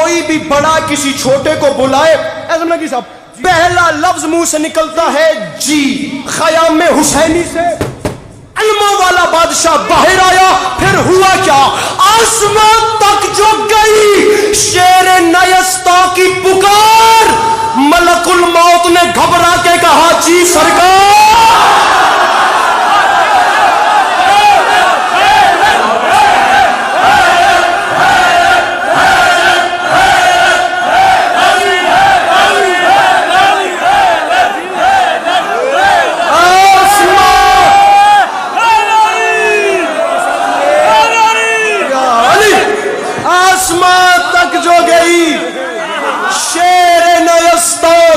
कोई भी बड़ा किसी छोटे को बुलाए, की साहब पहला लफ्ज मुंह से निकलता है जी। खयाम में हुसैनी से इल्मों वाला बादशाह बाहर आया, फिर हुआ क्या? आसमान तक जो गई शेर नयस्ता की पुकार, मलकुल मौत ने घबरा के कहा जी सरकार।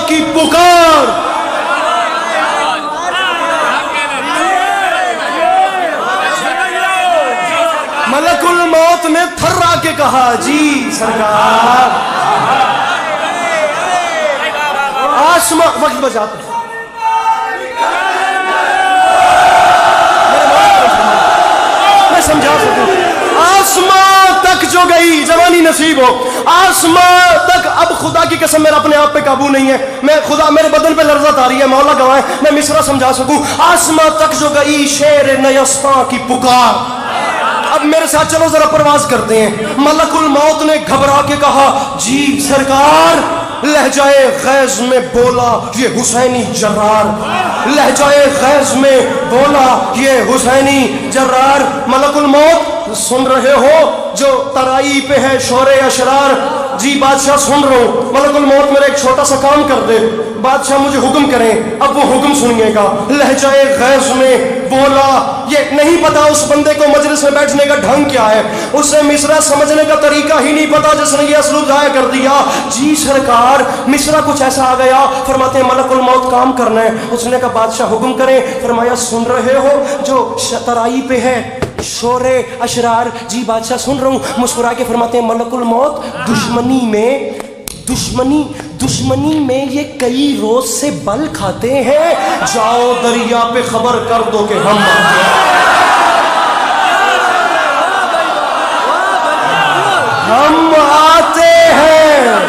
की पुकार, मलकुल मौत ने थर्रा के कहा जी सरकार। आसमां वक्त बजाते मैं समझा सकूं। आसमां तक जो गई, जवानी नसीब हो, आसमां तक। अब खुदा की कसम मेरा अपने आप पे काबू नहीं है, मैं खुदा मेरे बदन पे लर्जत आ रही है, मौला गवाए मैं मिसरा समझा सकूं। आसमां तक जो गई शेर नयस्ता की पुकार। अब मेरे साथ चलो जरा परवाज करते हैं। मलकुल मौत ने घबरा के कहा जी सरकार। लहजाए गैज में बोला ये हुसैनी जर्रार, लहजाए गैज में बोला ये हुसैनी जर्रार। मलकुल मौत सुन रहे हो जो तराई पे है शोरे अशरार? जी बादशाह सुन रहा हूं। मलकुल मौत मेरा एक छोटा सा काम कर दे, बादशाह मुझे हुक्म करें। अब वो हुक्म सुनिएगा। लहजाए गैज में बोला, ये नहीं पता उस बंदे को मजलिस में बैठने का ढंग क्या है, उसे मिसरा समझने का तरीका ही नहीं पता जिसने ये असलूब जाया कर दिया। जी सरकार मिसरा कुछ ऐसा आ गया, फरमाते हैं मलकुल मौत काम करना है। उसने कहा बादशाह हुक्म करें। फरमाया सुन रहे हो जो तराई पे है शोरे अशरार? जी बादशाह सुन रहा हूं। मुस्कुरा के फरमाते हैं मलकुल मौत दुश्मनी में ये कई रोज से बल खाते हैं। जाओ दरिया पे खबर कर दो कि हम आते हैं।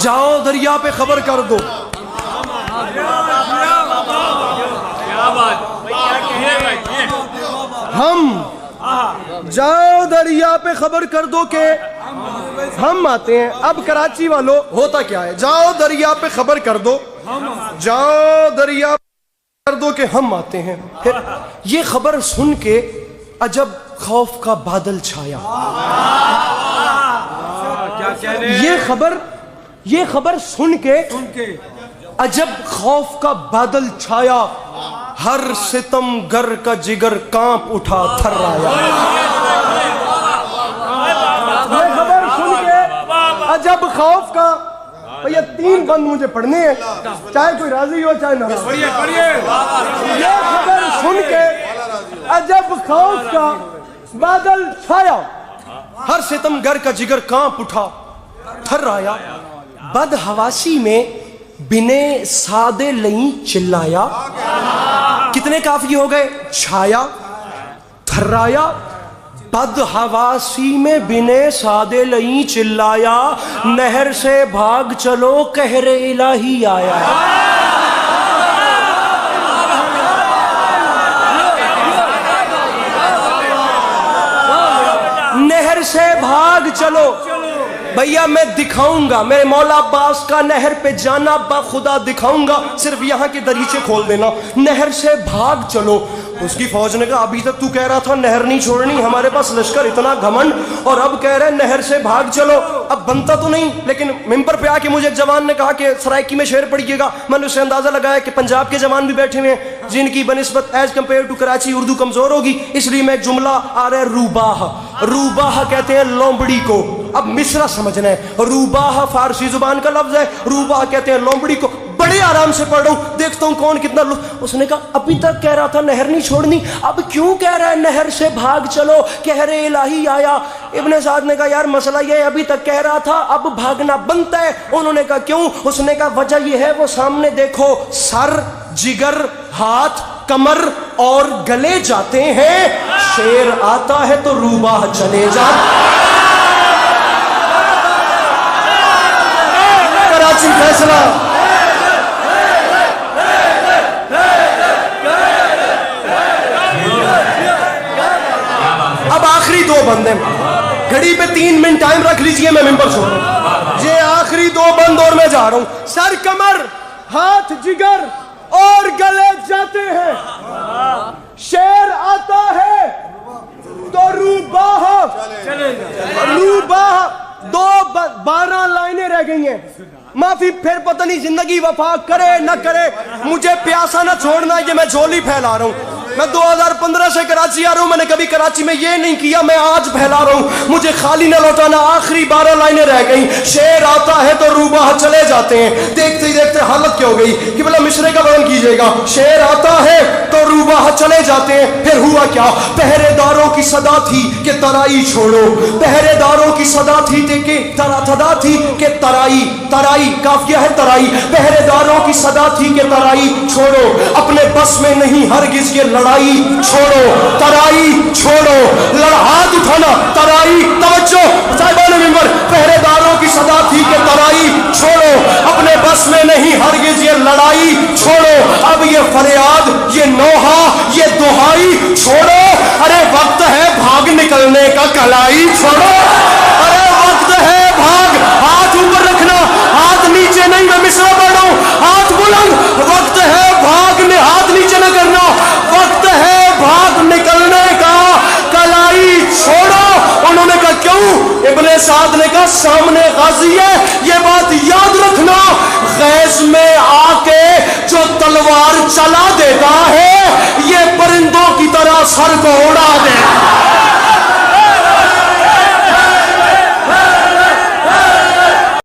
जाओ दरिया पे खबर कर दो। हम जाओ दरिया पे खबर कर दो के हम आते हैं। अब कराची वालों होता क्या है? जाओ दरिया पे खबर कर दो, जाओ दरिया कर दो कि हम आते हैं। फिर ये खबर सुन के अजब खौफ का बादल छाया। ये खबर सुन के अजब खौफ का बादल छाया। हर सितमगर का जिगर कांप उठा थर्राया। ये खबर सुन के अजब खौफ का, भैया 3 बंद मुझे पढ़ने हैं, चाहे कोई राजी हो चाहे ना। ये खबर सुन के अजब खौफ का बादल छाया। हर सितमगर का जिगर कांप उठा थर्राया। बदहवासी में बिने सादे लई चिल्लाया। कितने काफी हो गए? छाया, थर्राया। बदहवासी में बिने सादे लई चिल्लाया। नहर से भाग चलो कहरे इलाही आया। नहर से भाग चलो भैया, मैं दिखाऊंगा मेरे मौला अब्बास का नहर पे जाना बाखुदा दिखाऊंगा, सिर्फ यहाँ के दरीचे खोल देना। नहर से भाग चलो। उसकी फौज ने कहा अभी तक तू कह रहा था नहर नहीं छोड़नी, हमारे पास लश्कर इतना घमंड, और अब कह रहे नहर से भाग चलो। अब बनता तो नहीं, लेकिन मिंबर पे आके मुझे एक जवान ने कहा कि सराइकी में शेर पढ़िएगा। मैंने उससे अंदाजा लगाया कि पंजाब के जवान भी बैठे हुए हैं जिनकी बनिस्बत as compare to Karachi Urdu कमजोर होगी, इसलिए मैं जुमला आ रहा है रूबाह। रूबाह कहते हैं लोमड़ी को। अब मिसरा समझना है। रूबाह फारसी जुबान का लफ्ज है, रूबाह कहते हैं लोमड़ी को। बड़े आराम से पढ़ रहा हूं, देखता हूं कौन कितना उसने कहा अभी तक कह रहा था नहर नहीं छोड़नी, अब क्यों कह रहा है नहर से भाग चलो, कहरे इलाही आया। इब्ने साद ने कहा यार मसला ये अभी तक कह रहा था, अब भागना बनता है। उन्होंने कहा क्यों? उसने कहा वजह यह है वो सामने देखो, सर, जिगर, हाथ, कमर और गले जाते हैं, शेर आता है तो रूबाह चले जा। कराची फैसला। अब आखिरी दो बंद हैं, घड़ी पे 3 मिनट टाइम रख लीजिए, मैं मेंबर छोड़ रहा हूं। ये आखिरी दो बंद और मैं जा रहा हूं। सर, कमर, हाथ, जिगर और गले जाते हैं, शेर आता है तो रूबाह। रूबाह 12 लाइनें रह गई हैं। माफी, फिर पता नहीं जिंदगी वफा करे न करे, मुझे प्यासा ना छोड़ना, ये मैं झोली फैला रहा हूं। मैं 2015 से कराची आ रहा हूं, मैंने कभी कराची में ये नहीं किया, मैं आज फैला रहा हूं, मुझे खाली न लौटाना। आखिरी 12 लाइनें रह गई। शेर आता है तो रूबाह चले जाते हैं। देखते ही देखते हालत क्या हो गई कि बोला मिसरे का वर्णन कीजिएगा। शेर आता है तो रूबाह चले जाते हैं। फिर हुआ क्या? पहरेदारों की सदा थी कि तराई छोड़ो, पहरेदारों की सदा थी कि तदा थी कि तराई, तराई काफिया है तराई। पहरेदारों की सदा थी कि तराई छोड़ो, अपने बस में नहीं हरगिज ये लड़ाई छोड़ो, तराई छोड़ो, हाथ उठाना, तराई, तवज्जो साहिबान मेंबर। पहरेदारों की सदा थी कि तराई छोड़ो, अपने बस में नहीं हरगिज ये लड़ाई छोड़ो। अब ये फरियाद, ये नोहा, ये दुहाई छोड़ो। अरे वक्त है भाग निकलने का, कलाई छोड़ो। अरे वक्त है भाग, हाथ ऊपर रखना, हाथ नीचे नहीं, मैं मिसरा पढ़ रहा हूं, हाथ बुलंद। वक्त है भागने, हाथ नीचे न करना, वक्त है भाग निकलने का, कलाई छोड़ो। उन्होंने कहा क्यों? इब्ने साद ने कहा सामने गाजी है, ये बात याद रखना, गैस में आके जो तलवार चला देता है, ये परिंदों की तरह सर को उड़ा